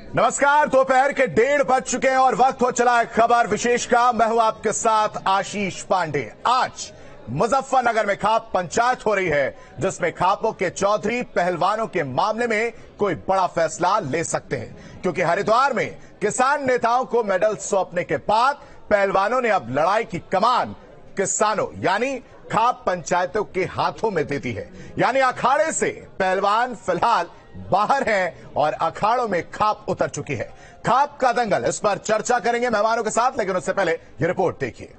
नमस्कार। दोपहर के 1:30 बज चुके हैं और वक्त हो चला है खबर विशेष का। मैं हूं आपके साथ आशीष पांडे। आज मुजफ्फरनगर में खाप पंचायत हो रही है, जिसमें खापों के चौधरी पहलवानों के मामले में कोई बड़ा फैसला ले सकते हैं, क्योंकि हरिद्वार में किसान नेताओं को मेडल सौंपने के बाद पहलवानों ने अब लड़ाई की कमान किसानों यानी खाप पंचायतों के हाथों में दे दी है। यानी अखाड़े से पहलवान फिलहाल बाहर हैं और अखाड़ों में खाप उतर चुकी है। खाप का दंगल, इस पर चर्चा करेंगे मेहमानों के साथ, लेकिन उससे पहले ये रिपोर्ट देखिए।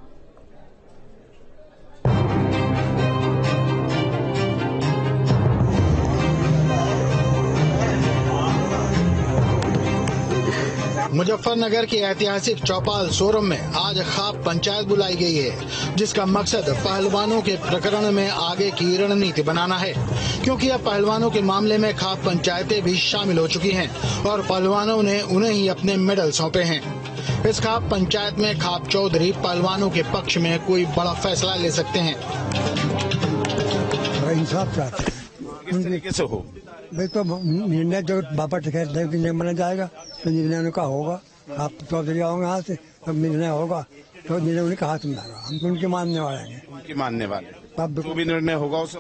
मुजफ्फरनगर की ऐतिहासिक चौपाल सोरम में आज खाप पंचायत बुलाई गई है, जिसका मकसद पहलवानों के प्रकरण में आगे की रणनीति बनाना है, क्योंकि अब पहलवानों के मामले में खाप पंचायतें भी शामिल हो चुकी हैं और पहलवानों ने उन्हें ही अपने मेडल सौंपे हैं। इस खाप पंचायत में खाप चौधरी पहलवानों के पक्ष में कोई बड़ा फैसला ले सकते हैं। इंसाफ चाहते हैं, किस तरीके से हो भाई, तो निर्णय जो बाबा निर्णय माना जाएगा तो निर्णय उनका होगा। आप चौधरी आओगे यहाँ से तो निर्णय होगा, तो निर्णय उनके हाथ में आएगा। हम तो उनके मानने वाले हैं, उनके मानने वाले। अब जो भी निर्णय होगा उसे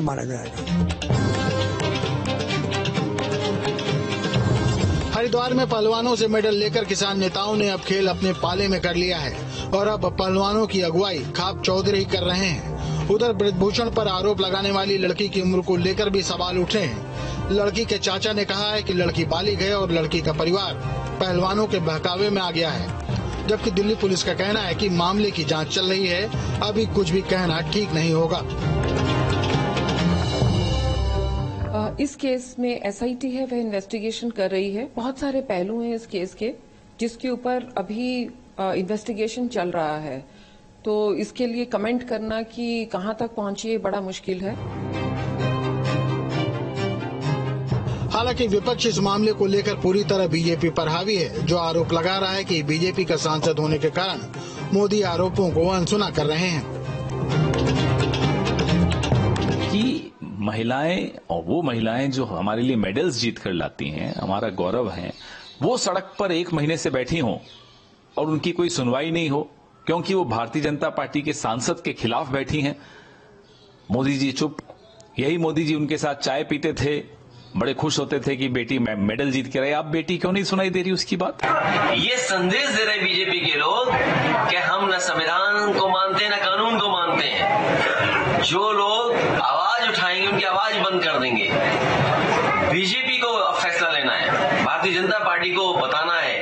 माना जाएगा। हरिद्वार में पहलवानों से मेडल लेकर किसान नेताओं ने अब खेल अपने पाले में कर लिया है और अब पहलवानों की अगुवाई खाप चौधरी कर रहे हैं। उधर ब्रजभूषण पर आरोप लगाने वाली लड़की की उम्र को लेकर भी सवाल उठे हैं। लड़की के चाचा ने कहा है कि लड़की बालिग है और लड़की का परिवार पहलवानों के बहकावे में आ गया है, जबकि दिल्ली पुलिस का कहना है कि मामले की जांच चल रही है, अभी कुछ भी कहना ठीक नहीं होगा। इस केस में एसआईटी है, वह इन्वेस्टिगेशन कर रही है। बहुत सारे पहलू हैं इस केस के, जिसके ऊपर अभी इन्वेस्टिगेशन चल रहा है, तो इसके लिए कमेंट करना कि कहां तक पहुंची है बड़ा मुश्किल है। हालांकि विपक्ष इस मामले को लेकर पूरी तरह बीजेपी पर हावी है, जो आरोप लगा रहा है कि बीजेपी का सांसद होने के कारण मोदी आरोपों को अनसुना कर रहे हैं। कि महिलाएं और वो महिलाएं जो हमारे लिए मेडल्स जीत कर लाती हैं, हमारा गौरव है, वो सड़क पर 1 महीने से बैठी हों और उनकी कोई सुनवाई नहीं हो, क्योंकि वो भारतीय जनता पार्टी के सांसद के खिलाफ बैठी हैं। मोदी जी चुप। यही मोदी जी उनके साथ चाय पीते थे, बड़े खुश होते थे कि बेटी मेडल जीत के रहे। अब बेटी क्यों नहीं सुनाई दे रही उसकी बात? ये संदेश दे रहे बीजेपी के लोग कि हम न संविधान को मानते हैं न कानून को मानते हैं। जो लोग आवाज उठाएंगे उनकी आवाज बंद कर देंगे। बीजेपी को अब फैसला लेना है, भारतीय जनता पार्टी को बताना है।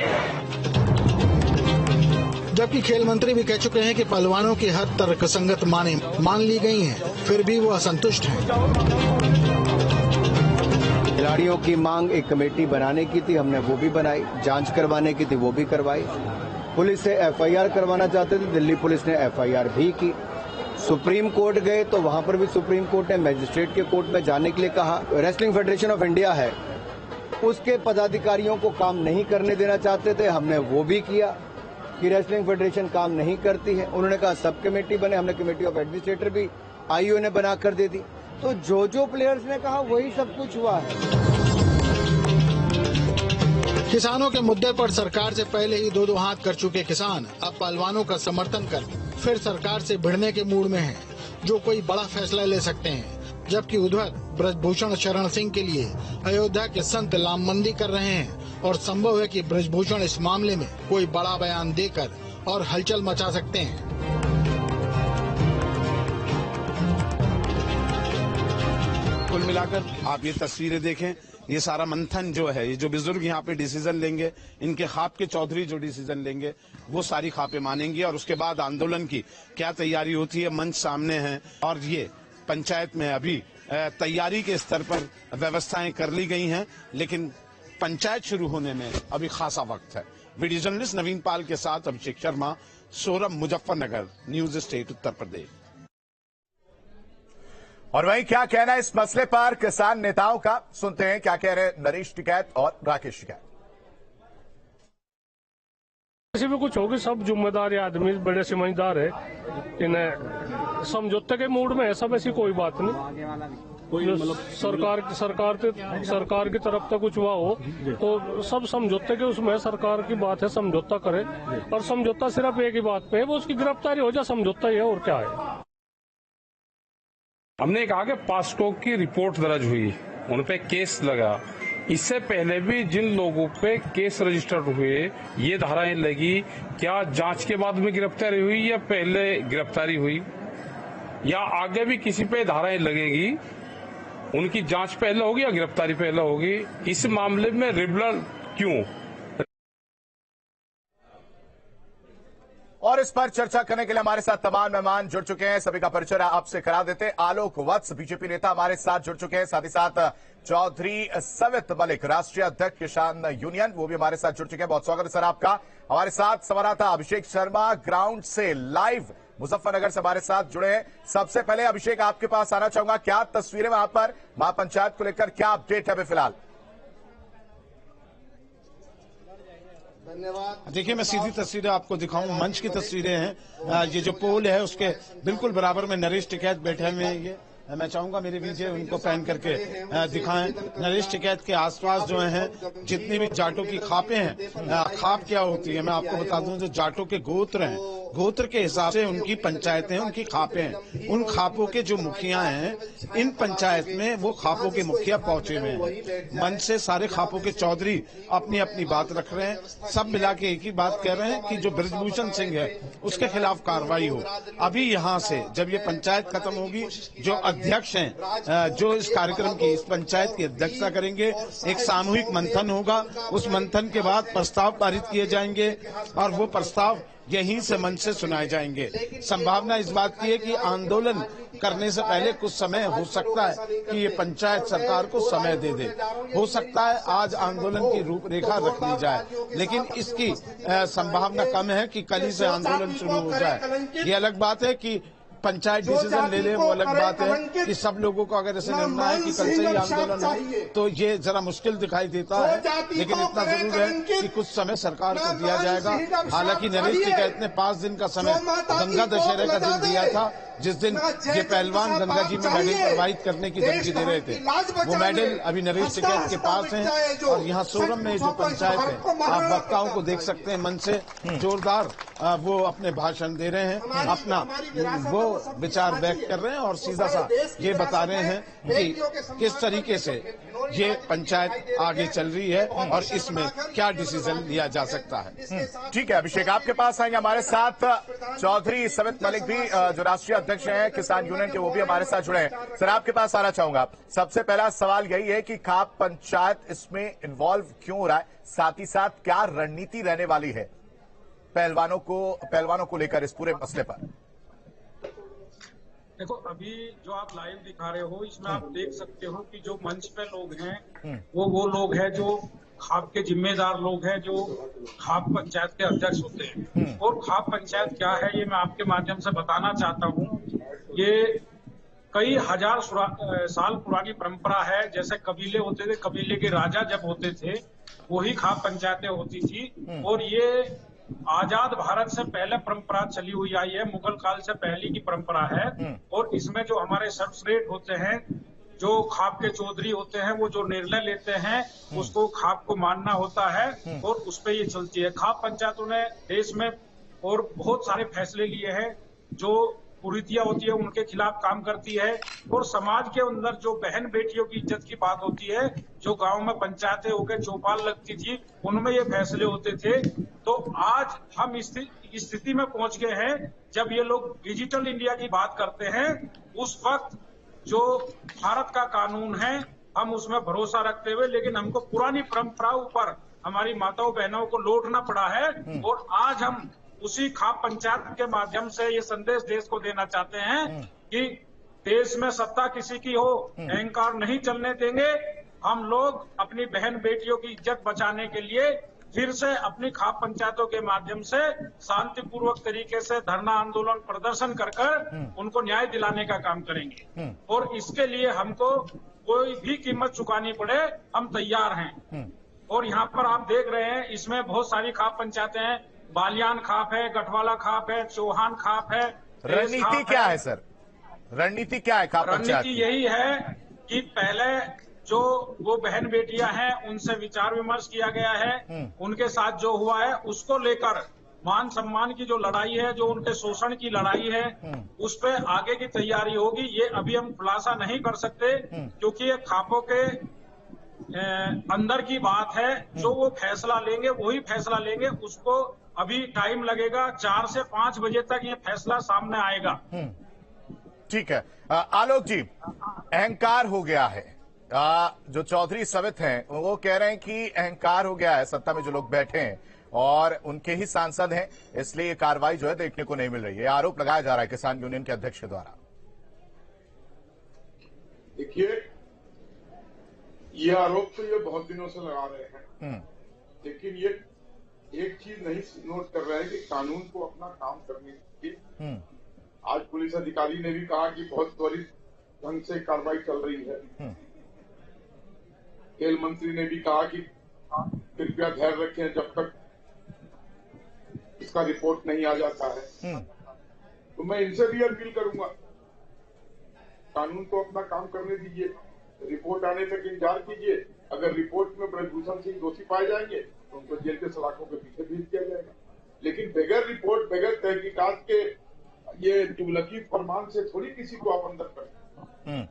जबकि खेल मंत्री भी कह चुके हैं कि पहलवानों की हर तर्कसंगत माने मान ली गई हैं, फिर भी वो असंतुष्ट हैं। खिलाड़ियों की मांग एक कमेटी बनाने की थी, हमने वो भी बनाई। जांच करवाने की थी, वो भी करवाई। पुलिस से एफआईआर करवाना चाहते थे, दिल्ली पुलिस ने एफआईआर भी की। सुप्रीम कोर्ट गए तो वहां पर भी सुप्रीम कोर्ट ने मजिस्ट्रेट के कोर्ट में जाने के लिए कहा। रेसलिंग फेडरेशन ऑफ इंडिया है, उसके पदाधिकारियों को काम नहीं करने देना चाहते थे, हमने वो भी किया कि रेसलिंग फेडरेशन काम नहीं करती है। उन्होंने कहा सब कमेटी बने, हमने कमेटी ऑफ एडमिनिस्ट्रेटर भी आईओ ने बनाकर दे दी। तो जो प्लेयर्स ने कहा वही सब कुछ हुआ है। किसानों के मुद्दे पर सरकार से पहले ही दो हाथ कर चुके किसान अब पहलवानों का समर्थन कर फिर सरकार से भिड़ने के मूड में हैं, जो कोई बड़ा फैसला ले सकते हैं। जबकि उधर ब्रजभूषण शरण सिंह के लिए अयोध्या के संत लामबंदी कर रहे हैं और संभव है कि ब्रजभूषण इस मामले में कोई बड़ा बयान देकर और हलचल मचा सकते हैं। कुल मिलाकर आप ये तस्वीरें देखें, ये सारा मंथन जो है, ये जो बुजुर्ग यहाँ पे डिसीजन लेंगे, इनके खाप के चौधरी जो डिसीजन लेंगे, वो सारी खापें मानेंगी और उसके बाद आंदोलन की क्या तैयारी होती है, मंच सामने है। और ये पंचायत में अभी तैयारी के स्तर पर व्यवस्थाएं कर ली गई हैं, लेकिन पंचायत शुरू होने में अभी खासा वक्त है। वीडियो जर्नलिस्ट नवीन पाल के साथ अभिषेक शर्मा, सोरम, मुजफ्फरनगर, न्यूज स्टेट, उत्तर प्रदेश। और वहीं क्या कहना है इस मसले पर किसान नेताओं का, सुनते हैं क्या कह रहे नरेश टिकैत और राकेश टिकैत। किसी भी कुछ होगी, सब जिम्मेदार आदमी बड़े समझदार है, इन्हें समझौते के मूड में है सब, ऐसी कोई बात नहीं। सरकार की तरफ से कुछ हुआ हो तो सब समझौते के उसमें सरकार की बात है, समझौता करे। और समझौता सिर्फ एक ही बात पे है, वो उसकी गिरफ्तारी हो जाए, समझौता ही है और क्या है। हमने कहा कि पास्टोक की रिपोर्ट दर्ज हुई, उन पे केस लगा। इससे पहले भी जिन लोगों पे केस रजिस्टर्ड हुए, ये धाराएं लगी, क्या जांच के बाद में गिरफ्तारी हुई या पहले गिरफ्तारी हुई, या आगे भी किसी पे धाराएं लगेगी, उनकी जांच पहले होगी या गिरफ्तारी पहले होगी? इस मामले में रिबलर क्यों? और इस पर चर्चा करने के लिए हमारे साथ तमाम मेहमान जुड़ चुके हैं। सभी का परिचय आपसे करा देते हैं। आलोक वत्स बीजेपी नेता हमारे साथ जुड़ चुके हैं, साथ ही साथ चौधरी सवित मलिक राष्ट्रीय अध्यक्ष किसान यूनियन, वो भी हमारे साथ जुड़ चुके हैं। बहुत स्वागत है सर आपका। हमारे साथ संवाददाता अभिषेक शर्मा ग्राउंड से लाइव मुजफ्फरनगर से हमारे साथ जुड़े हैं। सबसे पहले अभिषेक आपके पास आना चाहूंगा, क्या तस्वीरें वहां पर महापंचायत को लेकर क्या अपडेट है अभी फिलहाल? धन्यवाद। देखिए, मैं सीधी तस्वीरें आपको दिखाऊं, मंच की तस्वीरें हैं। ये जो पोल है उसके बिल्कुल बराबर में नरेश टिकैत बैठे हुए हैं। ये मैं चाहूंगा मेरे विजय उनको पैन करके दिखाएं। नरेश टिकैत के आसपास जो हैं जितनी भी जाटों की खापें हैं, खाप क्या होती है मैं आपको बता दूं, जो जाटों के गोत्र हैं, गोत्र के हिसाब से उनकी पंचायतें, उनकी खापें हैं। उन खापों के जो मुखिया हैं, इन पंचायत में वो खापों के मुखिया पहुंचे हुए हैं। मंच से सारे खापों के चौधरी अपनी अपनी बात रख रहे हैं। सब मिला के एक ही बात कह रहे हैं कि जो बृजभूषण सिंह है उसके खिलाफ कार्रवाई हो। अभी यहाँ से जब ये पंचायत खत्म होगी, जो अध्यक्ष हैं जो इस कार्यक्रम की, इस पंचायत की अध्यक्षता करेंगे, एक सामूहिक मंथन होगा। उस मंथन के बाद प्रस्ताव पारित किए जाएंगे और वो प्रस्ताव यहीं से मंच से सुनाए जाएंगे। संभावना इस बात की है कि आंदोलन करने से पहले कुछ समय हो सकता है कि ये पंचायत सरकार को समय दे दे। हो सकता है आज आंदोलन की रूपरेखा रख ली जाए, लेकिन इसकी संभावना कम है कि कल ही से आंदोलन शुरू हो जाए। ये अलग बात है कि पंचायत डिसीजन ले ले, वो अलग बात है कि सब लोगों को अगर ऐसे निर्णय है कि कल से ही आंदोलन हो तो ये जरा मुश्किल दिखाई देता है। लेकिन इतना जरूर है कि कुछ समय सरकार को दिया जाएगा। हालांकि नरेश टिकैत ने 5 दिन का समय गंगा दशहरे का दिन दिया था, जिस दिन ये पहलवान गंगा जी में मेडल प्रवाहित करने की धमकी दे रहे थे। वो मेडल अभी नरेश टिकैत के पास हैं। और यहाँ सोरम में जो पंचायत है, आप वक्ताओं को देख सकते हैं, मंच से जोरदार वो अपने भाषण दे रहे हैं, अपना वो विचार व्यक्त कर रहे हैं और सीधा सा ये बता रहे हैं कि किस तरीके से ये पंचायत आगे चल रही है और इसमें क्या डिसीजन लिया जा सकता है। ठीक है अभिषेक, आपके पास आएंगे। हमारे साथ चौधरी सवित मलिक भी जो राष्ट्रीय अध्यक्ष हैं किसान यूनियन के, वो भी हमारे साथ जुड़े हैं। सर आपके पास आना चाहूंगा। सबसे पहला सवाल यही है कि खाप पंचायत इसमें इन्वॉल्व क्यों हो रहा है, साथ ही साथ क्या रणनीति रहने वाली है पहलवानों को लेकर इस पूरे मसले पर? देखो, अभी जो आप लाइव दिखा रहे हो इसमें आप देख सकते हो कि जो मंच पे लोग हैं वो लोग हैं जो खाप के जिम्मेदार लोग हैं, जो खाप पंचायत के अध्यक्ष होते हैं। और खाप पंचायत क्या है ये मैं आपके माध्यम से बताना चाहता हूँ। ये कई हजार साल पुरानी परंपरा है। जैसे कबीले होते थे, कबीले के राजा जब होते थे वही खाप पंचायतें होती थी। और ये आजाद भारत से पहले परंपरा चली हुई आई है, मुगल काल से पहले की परंपरा है। और इसमें जो हमारे सर्वश्रेष्ठ होते हैं, जो खाप के चौधरी होते हैं, वो जो निर्णय लेते हैं उसको खाप को मानना होता है और उस पर ये चलती है। खाप पंचायतों ने देश में और बहुत सारे फैसले लिए हैं, जो कुरीतियां होती है उनके खिलाफ काम करती है। और समाज के अंदर जो बहन बेटियों की इज्जत की बात होती है, जो गांव में पंचायतें होकर चौपाल लगती थी, उनमें ये फैसले होते थे। तो आज हम इस स्थिति में पहुंच गए हैं जब ये लोग डिजिटल इंडिया की बात करते हैं, उस वक्त जो भारत का कानून है हम उसमें भरोसा रखते हुए, लेकिन हमको पुरानी परंपराओं पर हमारी माताओं बहनों को लौटना पड़ा है। और आज हम उसी खाप पंचायत के माध्यम से ये संदेश देश को देना चाहते हैं कि देश में सत्ता किसी की हो, अहंकार नहीं चलने देंगे। हम लोग अपनी बहन बेटियों की इज्जत बचाने के लिए फिर से अपनी खाप पंचायतों के माध्यम से शांतिपूर्वक तरीके से धरना आंदोलन प्रदर्शन कर उनको न्याय दिलाने का काम करेंगे। और इसके लिए हमको कोई भी कीमत चुकानी पड़े, हम तैयार हैं। और यहाँ पर आप देख रहे हैं इसमें बहुत सारी खाप पंचायतें हैं। बालियान खाप है, गठवाला खाप है, चौहान खाप है। रणनीति क्या है सर? रणनीति क्या है खाप पंचायत की? रणनीति यही है कि पहले जो वो बहन बेटियां हैं उनसे विचार विमर्श किया गया है, उनके साथ जो हुआ है उसको लेकर मान सम्मान की जो लड़ाई है, जो उनके शोषण की लड़ाई है, उस पे आगे की तैयारी होगी। ये अभी हम खुलासा नहीं कर सकते क्योंकि ये खापों के अंदर की बात है। जो वो फैसला लेंगे वही फैसला लेंगे, उसको अभी टाइम लगेगा। 4 से 5 बजे तक ये फैसला सामने आएगा। ठीक है आलोक जी, अहंकार हो गया है। जो चौधरी सवित हैं वो कह रहे हैं कि अहंकार हो गया है, सत्ता में जो लोग बैठे हैं और उनके ही सांसद हैं, इसलिए ये कार्रवाई जो है देखने को नहीं मिल रही है। आरोप लगाया जा रहा है किसान यूनियन के अध्यक्ष द्वारा। देखिए, ये आरोप तो ये बहुत दिनों से लगा रहे हैं, लेकिन ये एक चीज नहीं नोट कर रहे हैं कि कानून को अपना काम करने के। आज पुलिस अधिकारी ने भी कहा कि बहुत त्वरित ढंग से कार्रवाई चल रही है। खेल मंत्री ने भी कहा कि कृपया धैर्य रखें जब तक इसका रिपोर्ट नहीं आ जाता है। तो मैं इनसे भी अपील करूंगा, कानून को अपना काम करने दीजिए, रिपोर्ट आने तक इंतजार कीजिए। अगर रिपोर्ट में ब्रजभूषण सिंह दोषी पाए जाएंगे तो उनको जेल के सलाखों के पीछे भेज दिया जाएगा। लेकिन बगैर रिपोर्ट, बगैर तहकीकात के ये तुगलकी फरमान से थोड़ी किसी को आप अंदर करें।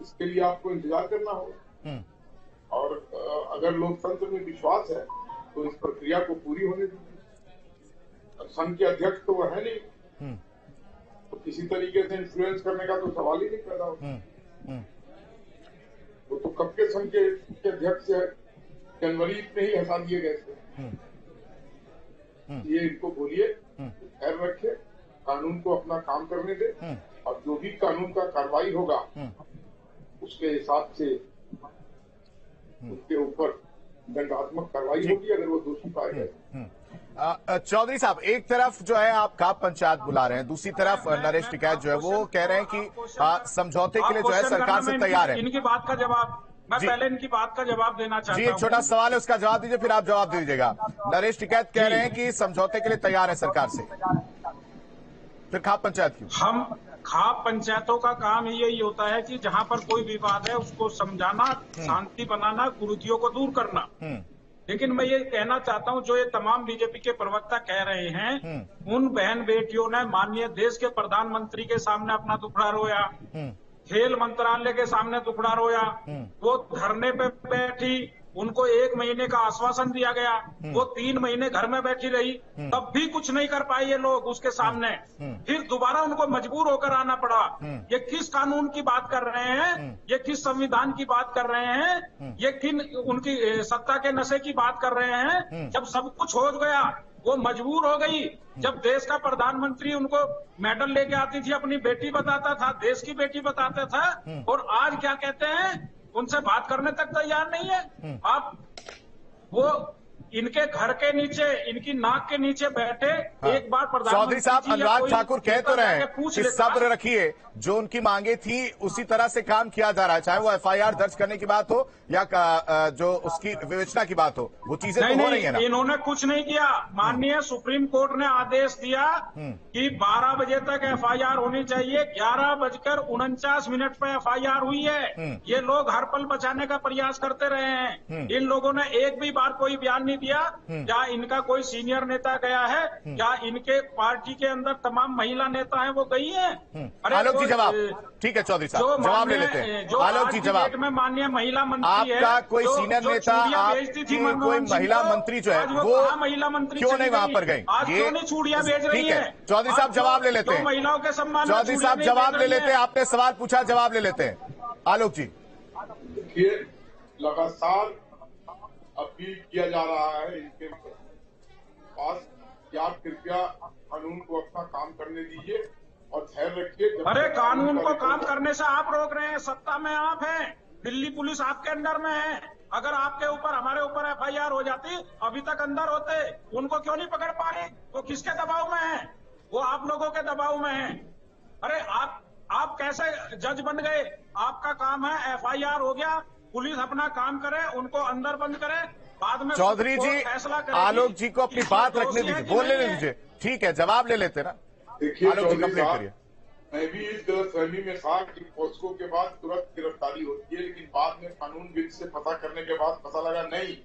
इसके लिए आपको इंतजार करना होगा। और अगर लोकतंत्र में विश्वास है तो इस प्रक्रिया को पूरी होने दीजिए। संघ के अध्यक्ष तो वो है नहीं, तो किसी तरीके से इन्फ्लुएंस करने का तो सवाल ही नहीं पैदा होता। वो तो कब के संघ के अध्यक्ष जनवरी में ही हटा दिए गए थे। ये इनको बोलिए खैर रखे, कानून को अपना काम करने दे, और जो भी कानून का कार्रवाई होगा उसके हिसाब से उसके ऊपर दंडात्मक कार्रवाई होगी अगर वो दोषी पाए गए। चौधरी साहब, एक तरफ जो है आप खाप पंचायत बुला रहे हैं, दूसरी तरफ नरेश टिकैत जो है वो कह रहे हैं कि समझौते के लिए जो है सरकार से तैयार है। इनकी बात का जवाब मैं पहले इनकी बात का जवाब देना चाहता हूं। जी, एक छोटा सवाल है, उसका जवाब दीजिए, फिर आप जवाब दे दीजिएगा। नरेश टिकैत कह रहे हैं कि समझौते के लिए तैयार है सरकार से, फिर खाप पंचायत क्यों? हम खाप पंचायतों का काम यही होता है कि जहां पर कोई विवाद है उसको समझाना, शांति बनाना, कुरीतियों को दूर करना। लेकिन मैं ये कहना चाहता हूं, जो ये तमाम बीजेपी के प्रवक्ता कह रहे हैं, उन बहन बेटियों ने माननीय देश के प्रधानमंत्री के सामने अपना दुखड़ा रोया, खेल मंत्रालय के सामने दुखड़ा रोया, वो धरने पे बैठी, उनको 1 महीने का आश्वासन दिया गया, वो 3 महीने घर में बैठी रही, तब भी कुछ नहीं कर पाए ये लोग उसके सामने। फिर दोबारा उनको मजबूर होकर आना पड़ा। ये किस कानून की बात कर रहे हैं? ये किस संविधान की बात कर रहे हैं? ये किन उनकी सत्ता के नशे की बात कर रहे हैं? जब सब कुछ हो गया वो मजबूर हो गई। जब देश का प्रधानमंत्री उनको मेडल लेके आती थी, अपनी बेटी बताता था, देश की बेटी बताता था, और आज क्या कहते हैं? उनसे बात करने तक तैयार नहीं है। आप वो इनके घर के नीचे, इनकी नाक के नीचे बैठे एक बार चौधरी साहब, अनुराग ठाकुर कह तो रहे हैं कि सब्र रखिए, जो उनकी मांगे थी उसी तरह से काम किया जा रहा है, चाहे वो एफआईआर दर्ज करने की बात हो या जो उसकी विवेचना की बात हो, वो चीजें तो हो रही है ना। इन्होंने कुछ नहीं किया। माननीय सुप्रीम कोर्ट ने आदेश दिया कि 12 बजे तक एफआईआर होनी चाहिए, 11:49 पर एफआईआर हुई है। ये लोग हर पल बचाने का प्रयास करते रहे हैं। इन लोगों ने एक भी बार कोई बयान नहीं दिया। क्या इनका कोई सीनियर नेता गया है? क्या इनके पार्टी के अंदर तमाम महिला नेता हैं वो गई हैं? आलोक जी जवाब। ठीक है चौधरी साहब, जवाब ले लेते हैं। आलोक जी जवाब। में माननीय महिला मंत्री है, आपका कोई सीनियर नेता, आपकी कोई महिला मंत्री जो है वो महिला मंत्री क्यों नहीं वहां पर गई? आज क्यों नहीं चूड़ियां भेज रही है? चौधरी साहब जवाब ले लेते हैं। महिलाओं के सम्मान, चौधरी साहब जवाब ले लेते हैं। आपने सवाल पूछा, जवाब ले लेते हैं। आलोक जी, देखिए, लगातार अपील किया जा रहा है इनके पास कि आप कृपया कानून को अपना काम करने दीजिए और धैर्य रखिए। अरे कानून को काम करने से आप रोक रहे हैं, सत्ता में आप हैं, दिल्ली पुलिस आपके अंडर में है। अगर आपके ऊपर, हमारे ऊपर एफआईआर हो जाती, अभी तक अंदर होते। उनको क्यों नहीं पकड़ पा रहे? वो किसके दबाव में है? वो आप लोगों के दबाव में है। अरे आप कैसे जज बन गए? आपका काम है, एफआईआर हो गया, पुलिस अपना काम करे, उनको अंदर बंद करे, बाद में चौधरी जी आलोक जी को अपनी बात रखने दीजिए, बोलने दीजिए। ठीक है, जवाब ले लेते ना। देखिए आलोक जी कंप्लेंट करिए। मैं भी इस गलतफहमी में था कि पॉस्को के बाद तुरंत गिरफ्तारी होती है, लेकिन बाद में कानूनविद से पता करने के बाद पता लगा नहीं,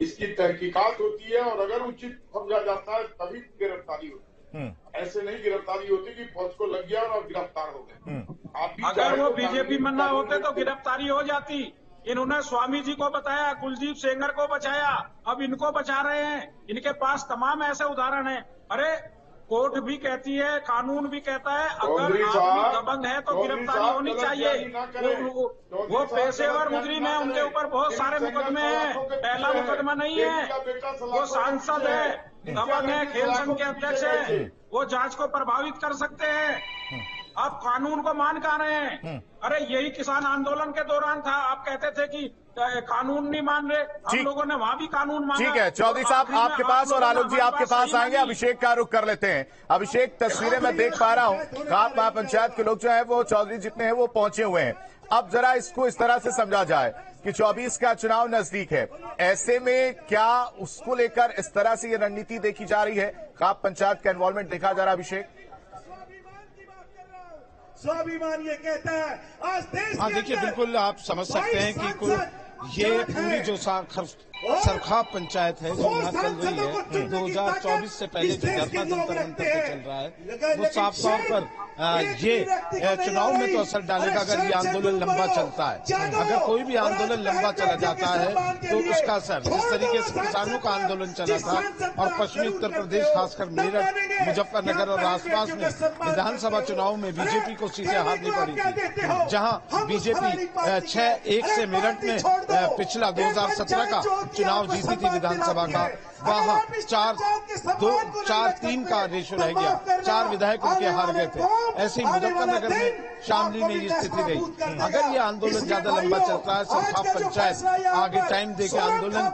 इसकी तहकीकात होती है और अगर उचित समझा जाता है तभी गिरफ्तारी होती है। ऐसे नहीं गिरफ्तारी होती कि पॉस्को लग गया और गिरफ्तार हो गए। अगर वो बीजेपी में ना होते तो गिरफ्तारी हो जाती। इन्होंने स्वामी जी को बताया, कुलदीप सेंगर को बचाया, अब इनको बचा रहे हैं। इनके पास तमाम ऐसे उदाहरण हैं। अरे कोर्ट भी कहती है, कानून भी कहता है, अगर आदमी दबंग है तो गिरफ्तारी होनी चाहिए। वो पेशेवर मुजरिम है, उनके ऊपर बहुत सारे मुकदमे हैं, पहला मुकदमा नहीं है। वो सांसद है, दबंग है, खेल संघ के अध्यक्ष है, वो जांच को प्रभावित कर सकते हैं। आप कानून को मान कर रहे हैं। अरे यही किसान आंदोलन के दौरान था, आप कहते थे कि कानून नहीं मान रहे, हम लोगों ने वहां भी कानून माना। ठीक है चौधरी साहब आपके पास और आलोक जी आपके पास आएंगे। अभिषेक का रुख कर लेते हैं। अभिषेक, तस्वीरें मैं देख पा रहा हूं, खाप महापंचायत के लोग जो है वो चौधरी जितने हैं वो पहुंचे हुए हैं। अब जरा इसको इस तरह से समझा जाए कि 24 का चुनाव नजदीक है, ऐसे में क्या उसको लेकर इस तरह से ये रणनीति देखी जा रही है, खाप पंचायत का इन्वॉल्वमेंट देखा जा रहा है? अभिषेक, स्वाभिमान ये कहता है आज देश। हाँ देखिए, बिल्कुल आप समझ सकते हैं कि ये पूरी जो सरखाप पंचायत है जो यहाँ चल रही है 2024 से पहले जो धरना जंतर मंतर पे चल रहा है वो साफ तौर पर ये चुनाव में तो असर डालेगा अगर ये आंदोलन लंबा चलता है। अगर कोई भी आंदोलन लंबा चला जाता है तो उसका असर, जिस तरीके से किसानों का आंदोलन चला था और पश्चिमी उत्तर प्रदेश खासकर मेरठ, मुजफ्फरनगर और आसपास में विधानसभा चुनाव में बीजेपी को सीटें हारनी पड़ी थी, जहां बीजेपी 6-1 से मेरठ में पिछला 2017 का चुनाव जीती थी विधानसभा का, वहां 4-3 का रेशो रह गया, 4 विधायक उनके हार गए थे। ऐसे ही मुजफ्फरनगर में, शामली में ये स्थिति रही। अगर ये आंदोलन ज्यादा लंबा चलता है, सरखाप पंचायत आगे टाइम देकर आंदोलन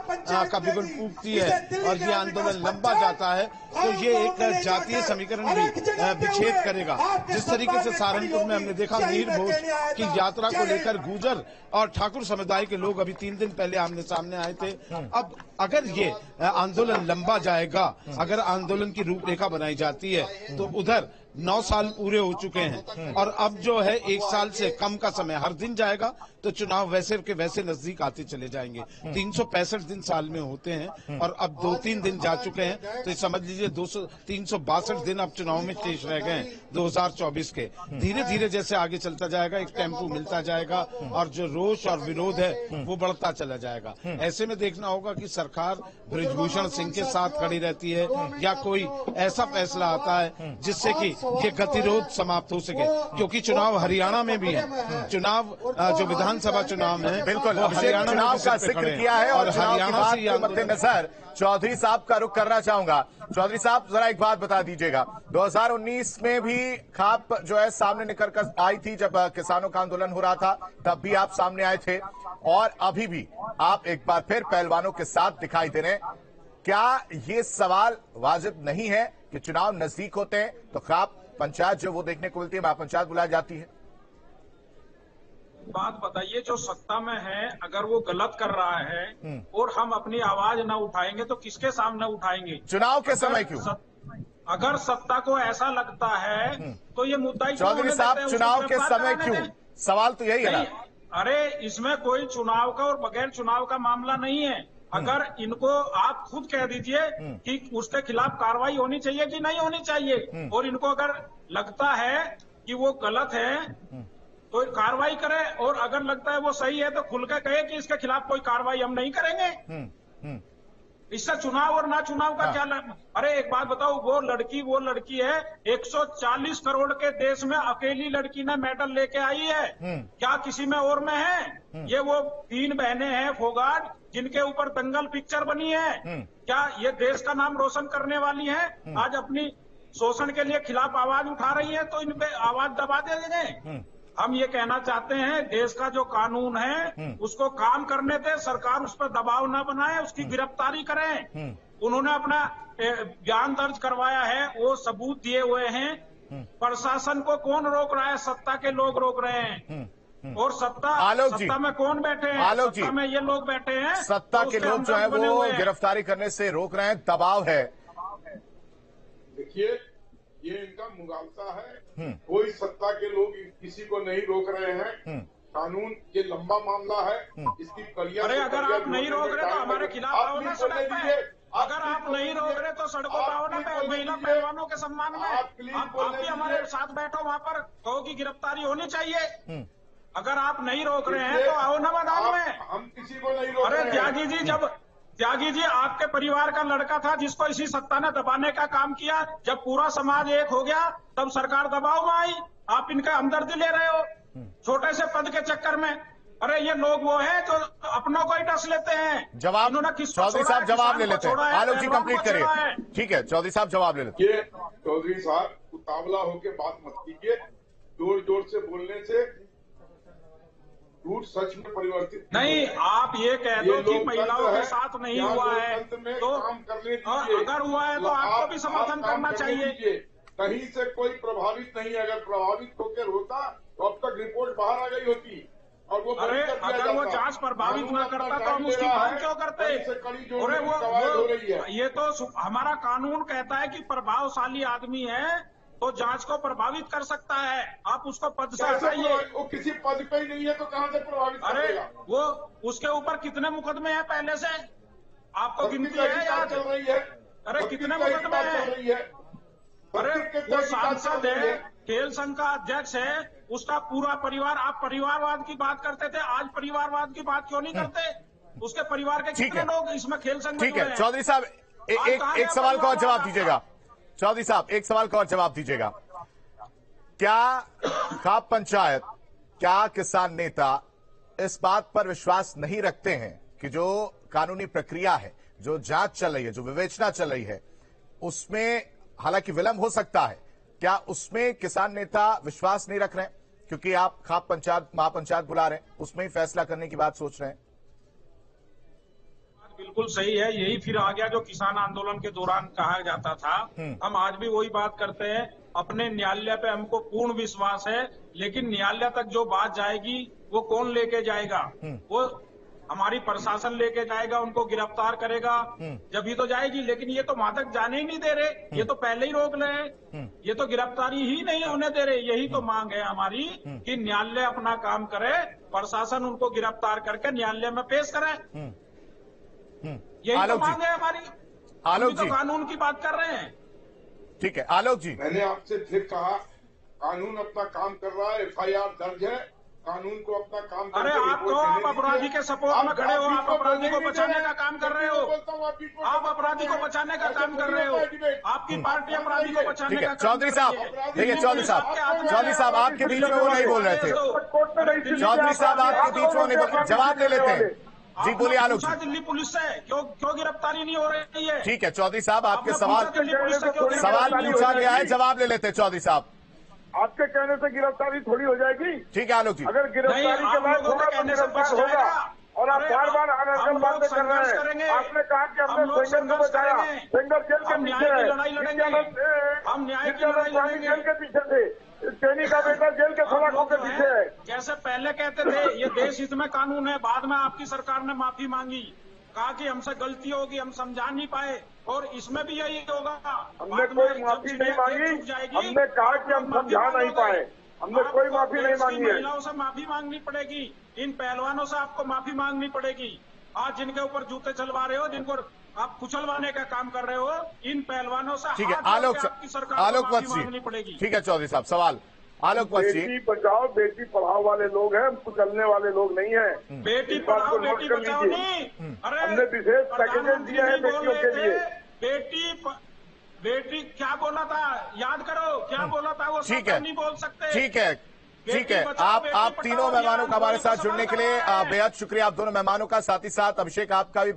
का बिगुल फूकती है और ये आंदोलन लंबा जाता है तो ये एक जातीय समीकरण भी विच्छेद करेगा। जिस तरीके से सहारनपुर में हमने देखा मीर भोज की यात्रा को लेकर गुर्जर और ठाकुर समुदाय के लोग अभी 3 दिन पहले आमने सामने आए थे। अब अगर ये आंदोलन लंबा जाएगा, अगर आंदोलन की रूपरेखा बनाई जाती है तो उधर 9 साल पूरे हो चुके हैं और अब जो है 1 साल से कम का समय हर दिन जाएगा तो चुनाव वैसे के वैसे नजदीक आते चले जाएंगे। 365 दिन साल में होते हैं और अब 2-3 दिन जा चुके हैं तो समझ लीजिए 362 दिन अब चुनाव में शेष रह गए हैं 2024 के। धीरे धीरे जैसे आगे चलता जाएगा एक टेम्पो मिलता जाएगा और जो रोष और विरोध है वो बढ़ता चला जाएगा। ऐसे में देखना होगा कि सरकार बृजभूषण सिंह के साथ खड़ी रहती है या कोई ऐसा फैसला आता है जिससे कि ये गतिरोध समाप्त हो सके, क्योंकि चुनाव हरियाणा में भी है। चुनाव जो विधानसभा चुनाव में बिल्कुल हरियाणा चुनाव का जिक्र किया है और हरियाणा से मद्देनजर चौधरी साहब का रुख करना चाहूंगा। चौधरी साहब जरा एक बात बता दीजिएगा, 2019 में भी खाप जो है सामने निकल कर आई थी जब किसानों का आंदोलन हो रहा था, तब भी आप सामने आए थे और अभी भी आप एक बार फिर पहलवानों के साथ दिखाई दे रहे हैं। क्या ये सवाल वाजिब नहीं है कि चुनाव नजदीक होते हैं तो खाप पंचायत जो वो देखने को मिलती है महापंचायत बुलाई जाती है? बात बताइए, जो सत्ता में है अगर वो गलत कर रहा है और हम अपनी आवाज न उठाएंगे तो किसके सामने उठाएंगे? चुनाव के समय क्यों? अगर सत्ता को ऐसा लगता है तो ये मुद्दा ही चौधरी साहब चुनाव के समय क्यों? सवाल तो यही है ना। अरे इसमें कोई चुनाव का और बगैर चुनाव का मामला नहीं है। अगर इनको आप खुद कह दीजिए कि उसके खिलाफ कार्रवाई होनी चाहिए कि नहीं होनी चाहिए, और इनको अगर लगता है कि वो गलत है तो कार्रवाई करे, और अगर लगता है वो सही है तो खुल के कहे कि इसके खिलाफ कोई कार्रवाई हम नहीं करेंगे। इससे चुनाव और ना चुनाव का क्या अरे एक बात बताओ, वो लड़की है 140 करोड़ के देश में अकेली लड़की ने मेडल लेके आई है, क्या किसी में और में है? ये वो 3 बहनें हैं फोगाट जिनके ऊपर दंगल पिक्चर बनी है, क्या ये देश का नाम रोशन करने वाली हैं? आज अपनी शोषण के लिए खिलाफ आवाज उठा रही है तो इन पे आवाज दबा देंगे। हम ये कहना चाहते हैं देश का जो कानून है उसको काम करने दे, सरकार उस पर दबाव न बनाए, उसकी गिरफ्तारी करें। उन्होंने अपना बयान दर्ज करवाया है, वो सबूत दिए हुए हैं। प्रशासन को कौन रोक रहा है? सत्ता के लोग रोक रहे हैं। और सत्ता में कौन बैठे हैं? आलोक जी, सत्ता में ये लोग बैठे हैं, सत्ता के लोग जो है वो गिरफ्तारी करने से रोक रहे हैं, दबाव है। देखिए ये इनका मुगालता है। कोई सत्ता के लोग किसी को नहीं रोक रहे हैं। कानून ये लंबा मामला है, इसकी कड़ियां। अरे अगर आप नहीं रोक रहे तो हमारे खिलाफ आओ ना सड़क पे। अगर आप नहीं रोक रहे तो सड़कों पर आओ ना, महिला पहलवानों के सम्मान में। आप भी हमारे साथ बैठो वहाँ पर, कहो की गिरफ्तारी होनी चाहिए। अगर आप नहीं रोक रहे हैं तो आओ ना मैदान में। हम किसी को नहीं रोक रहे हैं। अरे त्यागी जी आपके परिवार का लड़का था जिसको इसी सत्ता ने दबाने का काम किया। जब पूरा समाज एक हो गया तब सरकार दबाव में आई। आप इनका हमदर्दी ले रहे हो छोटे से पद के चक्कर में। अरे ये लोग वो है जो अपनों को ही डस लेते हैं। जवाब चौधरी साहब जवाब ले लेते हैं। आलोक जी कंप्लीट करिए। ठीक है चौधरी साहब जवाब ले लेते हैं। चौधरी साहब उतावला होकर बात मत कीजिए। जोर जोर से बोलने से झूठ सच में परिवर्तित नहीं। आप ये कह दो कि महिलाओं के साथ नहीं हुआ है तो अगर हुआ है तो आपको भी समर्थन करना चाहिए। कहीं से कोई प्रभावित नहीं है। अगर प्रभावित होकर होता तो अब तक रिपोर्ट बाहर आ गई होती और वो अरे अगर वो जांच प्रभावित न करता तो हम उसकी मांग क्यों करते। अरे वो ये तो हमारा कानून कहता है कि प्रभावशाली आदमी है तो जांच को प्रभावित कर सकता है। आप उसको पद से हटाइए। वो किसी पद पे ही नहीं है तो कहां से प्रभावित करेगा। वो उसके ऊपर कितने मुकदमे हैं पहले से आपको गिनती है याद? चल रही है। अरे कितने मुकदमे हैं? अरे वो सांसद है, खेल संघ का अध्यक्ष है, उसका पूरा परिवार। आप परिवारवाद की बात करते थे, आज परिवारवाद की बात क्यों नहीं करते? उसके परिवार के कितने लोग इसमें खेल संघ में? ठीक है चौधरी साहब एक सवाल का और जवाब दीजिएगा। चौधरी साहब एक सवाल का और जवाब दीजिएगा। क्या खाप पंचायत, क्या किसान नेता इस बात पर विश्वास नहीं रखते हैं कि जो कानूनी प्रक्रिया है, जो जांच चल रही है, जो विवेचना चल रही है, उसमें हालांकि विलंब हो सकता है, क्या उसमें किसान नेता विश्वास नहीं रख रहे हैं क्योंकि आप खाप पंचायत महापंचायत बुला रहे हैं, उसमें ही फैसला करने की बात सोच रहे हैं? बिल्कुल सही है। यही फिर आ गया जो किसान आंदोलन के दौरान कहा जाता था। हम आज भी वही बात करते हैं। अपने न्यायालय पे हमको पूर्ण विश्वास है, लेकिन न्यायालय तक जो बात जाएगी वो कौन लेके जाएगा? वो हमारी प्रशासन लेके जाएगा, उनको गिरफ्तार करेगा जब ही तो जाएगी। लेकिन ये तो वहां तक जाने ही नहीं दे रहे। ये तो पहले ही रोक रहे। ये तो गिरफ्तारी ही नहीं होने दे रहे। यही तो मांग है हमारी कि न्यायालय अपना काम करे, प्रशासन उनको गिरफ्तार करके न्यायालय में पेश करे। यही तो मांग है हमारी। आलोक जी तो कानून की बात कर रहे हैं। ठीक है आलोक जी, मैंने आपसे फिर कहा कानून अपना काम कर रहा है। FIR दर्ज है, कानून को अपना काम कर। अरे आप तो आप अपराधी के सपोर्ट में खड़े हो। आप अपराधी को बचाने का काम कर रहे हो। आप अपराधी को बचाने का काम कर रहे हो। आपकी पार्टी अपराधी को बचाने का। चौधरी साहब देखिए, चौधरी साहब आपके बीच में वो नहीं बोल रहे थे। चौधरी साहब आपके बीच में नहीं बोल, जवाब ले लेते हैं। जी बोलिए आलोक जी। दिल्ली पुलिस से क्यों गिरफ्तारी नहीं हो रही है? ठीक है चौधरी साहब, आपके सवाल पूछा गया है, जवाब ले लेते हैं चौधरी साहब। आपके कहने से गिरफ्तारी थोड़ी हो जाएगी। ठीक है आलोक जी। अगर गिरफ्तारी के बाद होगा तो गिरफ्तार होगा। और आप बार बार अनर्गल बातें कर रहे हैं। आपने कहा कि हमने सेंगर को बचाया, सेंगर जेल के पीछे है। हम न्याय की लड़ाई लड़ेंगे। जेल के पीछे थे, चैनी का बेटा जेल के सलाखों के पीछे है। जैसे पहले कहते थे ये देश हित में कानून है, बाद में आपकी सरकार ने माफी मांगी, कहा कि हमसे गलती होगी, हम समझा नहीं पाए। और इसमें भी यही होगा। हमने कोई माफी नहीं मांगी, हमने कहा कि हम समझा नहीं पाए। हमने कोई माफी नहीं मांगी है। महिलाओं से माफी मांगनी पड़ेगी, इन पहलवानों से आपको माफी मांगनी पड़ेगी। आज जिनके ऊपर जूते चलवा रहे हो, जिनको आप कुचलवाने का काम कर रहे हो, इन पहलवानों से ठीक है आलोक मांगनी पड़ेगी। ठीक है चौधरी साहब, सवाल आलोक वत्स जी। बेटी बचाओ बेटी पढ़ाओ वाले लोग हैं, कुचलने वाले लोग नहीं है। बेटी पढ़ाओ बेटी बचाओ नहीं। अरे हमने विशेष पैकेजेस दिए हैं बेटियों के लिए। बेटी क्या बोला था याद करो, क्या बोला था वो? ठीक है, नहीं बोल सकते। ठीक है ठीक है। आप तीनों मेहमानों का हमारे साथ जुड़ने के लिए बेहद शुक्रिया आप दोनों मेहमानों का। साथ ही साथ अभिषेक आपका भी